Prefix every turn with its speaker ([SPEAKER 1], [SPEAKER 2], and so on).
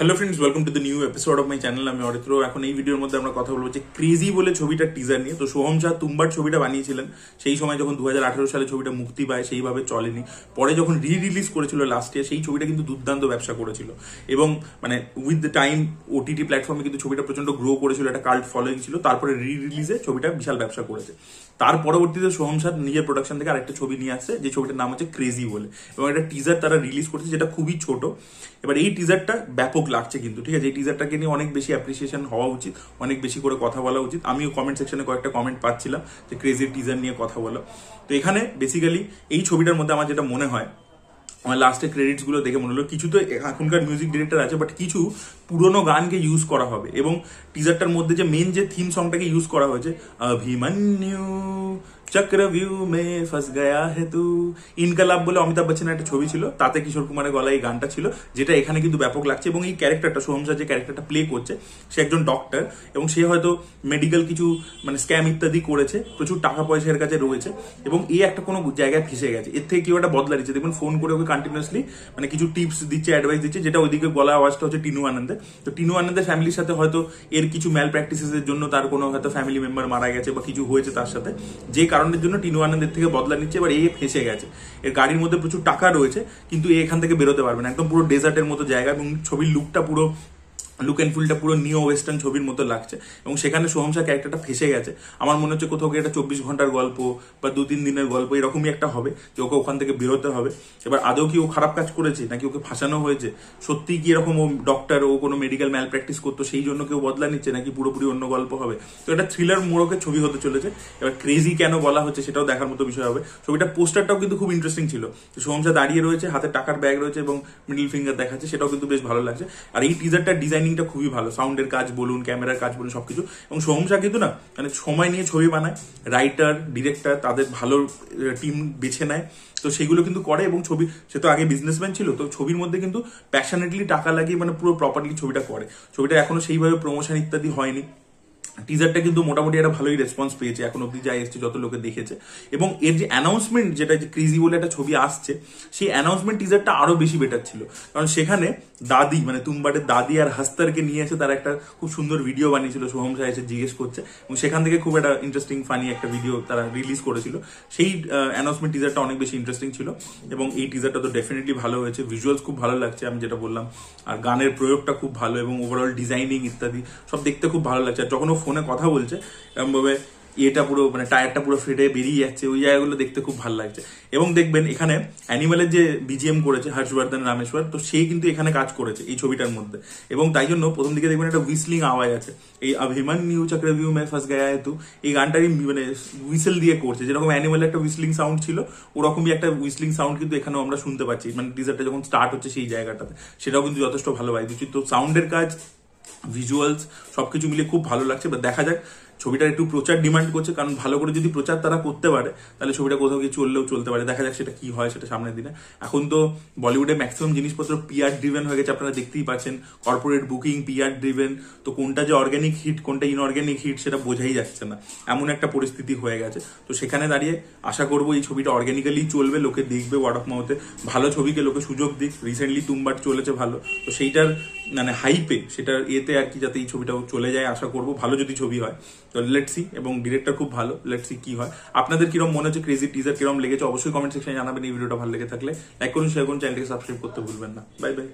[SPEAKER 1] Hello friends, welcome to the new episode of my channel. আমি অরিত্র। এখন এই ভিডিওর মধ্যে আমরা কথা বলবো যে ক্রেজি বলে ছবিটার টিজার নিয়ে। তো সোহম শাহ তুম্বার ছবিটা বানিয়েছিলেন সেই সময়, যখন 2018 সালে ছবিটা মুক্তি পায় সেইভাবে চলেনি। পরে যখন রিলিজ করেছিল লাস্ট ইয়ার, সেই ছবিটা কিন্তু দুর্দান্ত ব্যবসা করেছিল এবং মানে উইথ দ্য টাইম ওটিটি প্ল্যাটফর্মে কিন্তু ছবিটা প্রচন্ড গ্রো করেছিল, একটা কাল্ট ফলোইং ছিল। তারপরে রিলিজে ছবিটা বিশাল ব্যবসা করেছে। তার পরবর্তীতে সোহম শাহ নিজের প্রোডাকশন থেকে আরেকটা ছবি নিয়ে আসছে, যে ছবিটার নাম হচ্ছে ক্রেজি বলে, এবং একটা টিজার তারা রিলিজ করছে যেটা খুবই ছোট। এবার এই টিজারটা ব্যাপক লাগছে কিন্তু, ঠিক আছে। এই টিজারটাকে নিয়ে অনেক বেশি অ্যাপ্রিসিয়েশন হওয়া উচিত, অনেক বেশি করে কথা বলা উচিত। আমিও কমেন্ট সেকশনে কয়েকটা কমেন্ট পাচ্ছিলাম যে ক্রেজির টিজার নিয়ে কথা বলো। তো এখানে বেসিক্যালি এই ছবিটার মধ্যে আমার যেটা মনে হয়, আমার লাস্টের ক্রেডিটস গুলো দেখে মনে হলো কিছু তো এখনকার মিউজিক ডিরেক্টর আছে, বাট কিছু পুরোনো গানকে ইউজ করা হবে। এবং টিজারটার মধ্যে যে মেন যে থিম সংটাকে ইউজ করা হয়েছে, অভিমন্যু চক্রভিউ মে ফস গয়া হে তু, ইনকালাব বলে অমিতাভ বচ্চনের একটা ছবি ছিল, তাতে কিশোর কুমারের গলায় এই গানটা ছিল, যেটা এখানে কিন্তু ব্যাপক লাগছে। এবং এই ক্যারেক্টারটা সোহম শাহ যে ক্যারেক্টারটা প্লে করছে, সে একজন ডক্টর এবং সে হয়তো মেডিকেল কিছু মানে স্ক্যাম ইত্যাদি করেছে, প্রচুর টাকা পয়সা এর কাছে রয়েছে এবং এই একটা কোনো জায়গায় ফেসে গেছে। এর থেকে কেউ একটা বদলা দিচ্ছে, দেখবেন ফোন করে ওকে কন্টিনিউসলি মানে কিছু টিপস দিচ্ছে, অ্যাডভাইস দিচ্ছে, যেটা ওইদিকে গলা আওয়াজটা হচ্ছে টিনু আনন্দে। তো টিনু আনন্দের ফ্যামিলির সাথে হয়তো এর কিছু ম্যাল প্র্যাকটিসেস এর জন্য তার কোনো হয়তো ফ্যামিলি মেম্বার মারা গেছে বা কিছু হয়েছে তার সাথে, যে কারণের জন্য টিনু আনন্দের থেকে বদলা নিচ্ছে। এবার এ ফেসে গেছে, এর গাড়ির মধ্যে প্রচুর টাকা রয়েছে, কিন্তু এখান থেকে বেরোতে পারবে না। একদম পুরো ডেজার্টের মতো জায়গা এবং ছবির লুকটা পুরো লুক অ্যান্ড ফিলটা পুরো নিও ওয়েস্টার্ন ছবির মতো লাগছে। এবং সেখানে সোহম শাহ ক্যারেক্টারটা ফেসে গেছে। আমার মনে হচ্ছে কোথাও একটা 24 ঘন্টার গল্প বা 2-3 দিনের গল্প এরকমই একটা হবে, যে ওকে ওখান থেকে বেরোতে হবে। এবার আদৌ কি ও খারাপ কাজ করেছে নাকি ওকে ফাঁসানো হয়েছে, সত্যি কি এরকম ও ডক্টর, ও কোনো মেডিকেল ম্যাল প্র্যাকটিস করতো সেই জন্য কেউ বদলা নিচ্ছে, নাকি পুরোপুরি অন্য গল্প হবে। তো এটা থ্রিলার মোড়কের ছবি হতে চলেছে। এবার ক্রেজি কেন বলা হচ্ছে সেটাও দেখার মতো বিষয় হবে। ছবিটার পোস্টারটাও কিন্তু খুব ইন্টারেস্টিং ছিল। সোহম শাহ দাঁড়িয়ে রয়েছে, হাতে টাকার ব্যাগ রয়েছে এবং মিডল ফিঙ্গার দেখাচ্ছে, সেটাও কিন্তু বেশ ভালো লাগছে। আর এই টিজারটার ডিজাইনিংটা খুবই ভালো, সাউন্ডের কাজ বলুন, ক্যামেরার কাজ বলুন, সবকিছু। এবং সোহম শাহ কিন্তু না মানে সময় নিয়ে ছবি বানায়, রাইটার ডিরেক্টর তাদের ভালো টিম বেছে নেয়, তো সেগুলো কিন্তু করে। এবং ছবি, সে তো আগে বিজনেসম্যান ছিল, তো ছবির মধ্যে কিন্তু প্যাশনেটলি টাকা লাগিয়ে মানে পুরো প্রপারলি ছবিটা করে। ছবিটা এখনো সেইভাবে প্রমোশন ইত্যাদি হয়নি। টিজারটা কিন্তু মোটামুটি একটা ভালোই রেসপন্স পেয়েছে এখন অব্দি, যাই এসছে যত লোকে দেখেছে। এবং এর যে অ্যানাউন্সমেন্ট, যেটা যে ক্রেজি বলে একটা ছবি আসছে, সেই অ্যানাউন্সমেন্ট টিজারটা আরো বেশি বেটার ছিল। কারণ সেখানে দাদি মানে তুম্বাটের দাদি আর হাস্তারকে নিয়ে এসে তারা একটা খুব সুন্দর ভিডিও বানিয়েছিল, সোহম শাহ এসে জিজ্ঞেস করছে, এবং সেখান থেকে খুব একটা ইন্টারেস্টিং ফানি একটা ভিডিও তারা রিলিজ করেছিল। সেই অ্যানাউন্সমেন্ট টিজারটা অনেক বেশি ইন্টারেস্টিং ছিল। এবং এই টিজারটা তো ডেফিনেটলি ভালো হয়েছে, ভিজুয়ালস খুব ভালো লাগছে আমি যেটা বললাম, আর গানের প্রয়োগটা খুব ভালো এবং ওভারঅল ডিজাইনিং ইত্যাদি সব দেখতে খুব ভালো লাগছে। আর যখন ও ফোনে কথা বলছে এরকম ভাবে এটা পুরো মানে টায়ারটা পুরো ফেটে বেরিয়ে যাচ্ছে, ওই জায়গাগুলো দেখতে খুব ভালো লাগছে। এবং দেখবেন এখানে অ্যানিমেলের যে বিজিএম করেছে হর্ষবর্ধন রামেশ্বর, তো সেই কিন্তু এখানে কাজ করেছে এই ছবিটার মধ্যে। এবং তাই জন্য প্রথম দিকে দেখবেন একটা হুইসলিং আওয়াজ আছে, এই অভিমন্যু চক্রভিউ মে ফস গয়া হে তু, এই গানটারই মানে হুইসেল দিয়ে করছে। যেরকম অ্যানিমেলের একটা হুইসলিং সাউন্ড ছিল, ওরকমই একটা হুইসলিং সাউন্ড কিন্তু এখানেও আমরা শুনতে পাচ্ছি, মানে টিজারটা যখন স্টার্ট হচ্ছে সেই জায়গাটাতে। সেটাও কিন্তু যথেষ্ট ভালো বাজিয়েছে। তো সাউন্ডের কাজ, ভিজুয়ালস সবকিছু মিলে খুব ভালো লাগছে। বা দেখা যাক, ছবিটার একটু প্রচার ডিমান্ড করছে, কারণ ভালো করে যদি প্রচার তারা করতে পারে তাহলে ছবিটা কোথাও গিয়ে চললেও চলতে পারে। দেখা যাক সেটা কি হয়, সেটা সামনের দিনে। এখন তো বলিউডে ম্যাক্সিমাম জিনিসপত্র পিআর ড্রিভেন হয়ে গেছে, আপনারা দেখতেই পাচ্ছেন, কর্পোরেট বুকিং পিআর ড্রিভেন। তো কোনটা যে অর্গানিক হিট কোনটা ইনঅর্গানিক হিট সেটা বোঝাই যাচ্ছে না, এমন একটা পরিস্থিতি হয়ে গেছে। তো সেখানে দাঁড়িয়ে আশা করবো এই ছবিটা অর্গানিক্যালি চলবে, লোকে দেখবে, ওয়ার্ড অফ মাউথে ভালো ছবিকে লোকে সুযোগ দিক। রিসেন্টলি তুম্বার চলেছে ভালো, তো সেইটার মানে হাইপে, সেটার এতে আর কি, যাতে এই ছবিটাও চলে যায় আশা করবো, ভালো যদি ছবি হয়। তো লেটস সি, এবং ডিরেক্টর খুব ভালো, লেটস সি কি হয়। আপনাদের কিরকম মনে হচ্ছে, ক্রেজি টিজার কিরকম লেগেছে অবশ্যই কমেন্ট সেকশনে জানাবেন। এই ভিডিওটা ভালো লেগে থাকলে লাইক করুন, শেয়ার করুন, চ্যানেলটিকে সাবস্ক্রাইব করতে ভুলবেন না। Bye bye.